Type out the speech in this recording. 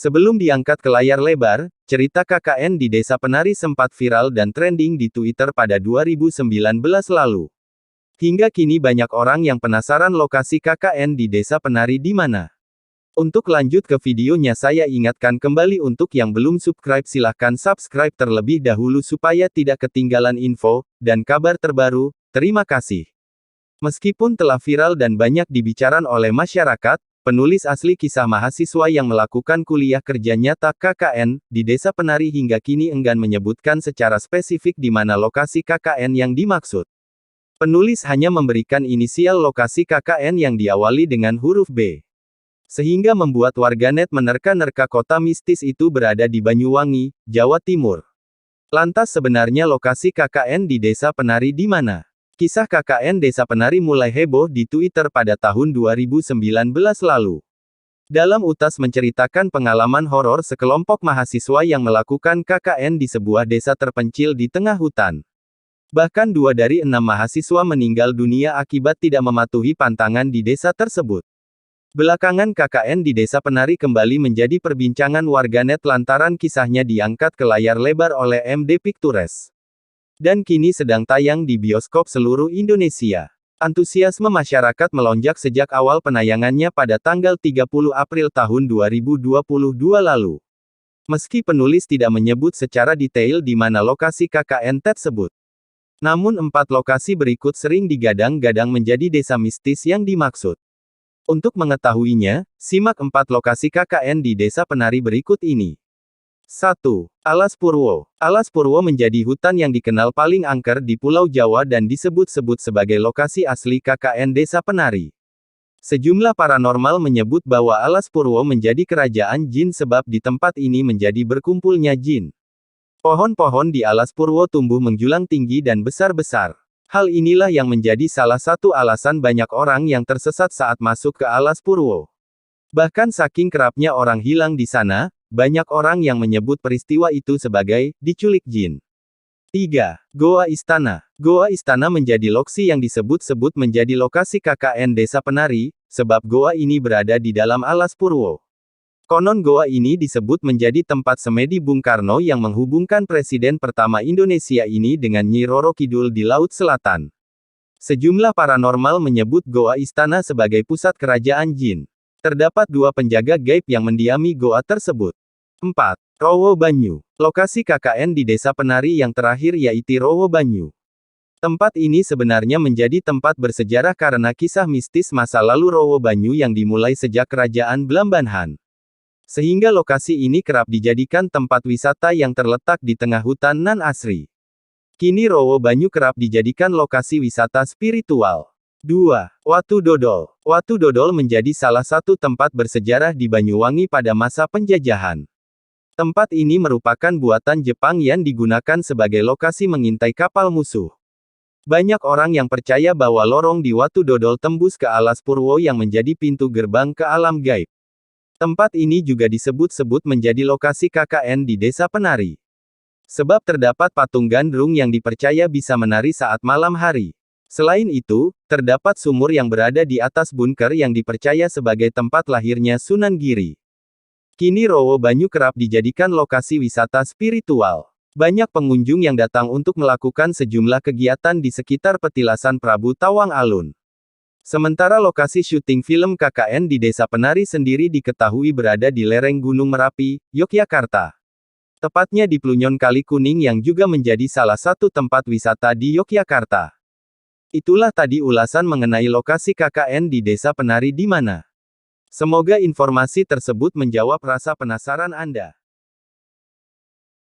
Sebelum diangkat ke layar lebar, cerita KKN di Desa Penari sempat viral dan trending di Twitter pada 2019 lalu. Hingga kini banyak orang yang penasaran lokasi KKN di Desa Penari di mana. Untuk lanjut ke videonya, saya ingatkan kembali untuk yang belum subscribe silahkan subscribe terlebih dahulu supaya tidak ketinggalan info dan kabar terbaru. Terima kasih. Meskipun telah viral dan banyak dibicarakan oleh masyarakat, penulis asli kisah mahasiswa yang melakukan kuliah kerja nyata KKN di Desa Penari hingga kini enggan menyebutkan secara spesifik di mana lokasi KKN yang dimaksud. Penulis hanya memberikan inisial lokasi KKN yang diawali dengan huruf B. Sehingga membuat warganet menerka-nerka kota mistis itu berada di Banyuwangi, Jawa Timur. Lantas sebenarnya lokasi KKN di Desa Penari di mana? Kisah KKN Desa Penari mulai heboh di Twitter pada tahun 2019 lalu. Dalam utas menceritakan pengalaman horor sekelompok mahasiswa yang melakukan KKN di sebuah desa terpencil di tengah hutan. Bahkan 2 dari 6 mahasiswa meninggal dunia akibat tidak mematuhi pantangan di desa tersebut. Belakangan KKN di Desa Penari kembali menjadi perbincangan warganet lantaran kisahnya diangkat ke layar lebar oleh MD Pictures. Dan kini sedang tayang di bioskop seluruh Indonesia. Antusiasme masyarakat melonjak sejak awal penayangannya pada tanggal 30 April tahun 2022 lalu. Meski penulis tidak menyebut secara detail di mana lokasi KKN tersebut. Namun 4 lokasi berikut sering digadang-gadang menjadi desa mistis yang dimaksud. Untuk mengetahuinya, simak 4 lokasi KKN di Desa Penari berikut ini. 1. Alas Purwo. Alas Purwo menjadi hutan yang dikenal paling angker di Pulau Jawa dan disebut-sebut sebagai lokasi asli KKN Desa Penari. Sejumlah paranormal menyebut bahwa Alas Purwo menjadi kerajaan jin sebab di tempat ini menjadi berkumpulnya jin. Pohon-pohon di Alas Purwo tumbuh menjulang tinggi dan besar-besar. Hal inilah yang menjadi salah satu alasan banyak orang yang tersesat saat masuk ke Alas Purwo. Bahkan saking kerapnya orang hilang di sana, banyak orang yang menyebut peristiwa itu sebagai diculik jin. 3. Goa Istana. Goa Istana menjadi lokasi yang disebut-sebut menjadi lokasi KKN Desa Penari, sebab goa ini berada di dalam Alas Purwo. Konon goa ini disebut menjadi tempat semedi Bung Karno yang menghubungkan Presiden pertama Indonesia ini dengan Nyi Roro Kidul di Laut Selatan. Sejumlah paranormal menyebut goa Istana sebagai pusat kerajaan jin. Terdapat 2 penjaga gaib yang mendiami goa tersebut. 4. Rowo Banyu. Lokasi KKN di Desa Penari yang terakhir yaitu Rowo Banyu. Tempat ini sebenarnya menjadi tempat bersejarah karena kisah mistis masa lalu Rowo Banyu yang dimulai sejak kerajaan Blambangan. Sehingga lokasi ini kerap dijadikan tempat wisata yang terletak di tengah hutan nan asri. Kini Rowo Banyu kerap dijadikan lokasi wisata spiritual. 2. Watu Dodol. Watu Dodol menjadi salah satu tempat bersejarah di Banyuwangi pada masa penjajahan. Tempat ini merupakan buatan Jepang yang digunakan sebagai lokasi mengintai kapal musuh. Banyak orang yang percaya bahwa lorong di Watu Dodol tembus ke Alas Purwo yang menjadi pintu gerbang ke alam gaib. Tempat ini juga disebut-sebut menjadi lokasi KKN di Desa Penari. Sebab terdapat patung gandrung yang dipercaya bisa menari saat malam hari. Selain itu, terdapat sumur yang berada di atas bunker yang dipercaya sebagai tempat lahirnya Sunan Giri. Kini Rowo Banyu kerap dijadikan lokasi wisata spiritual. Banyak pengunjung yang datang untuk melakukan sejumlah kegiatan di sekitar petilasan Prabu Tawang Alun. Sementara lokasi syuting film KKN di Desa Penari sendiri diketahui berada di lereng Gunung Merapi, Yogyakarta. Tepatnya di Plunyon Kali Kuning yang juga menjadi salah satu tempat wisata di Yogyakarta. Itulah tadi ulasan mengenai lokasi KKN di Desa Penari di mana. Semoga informasi tersebut menjawab rasa penasaran Anda.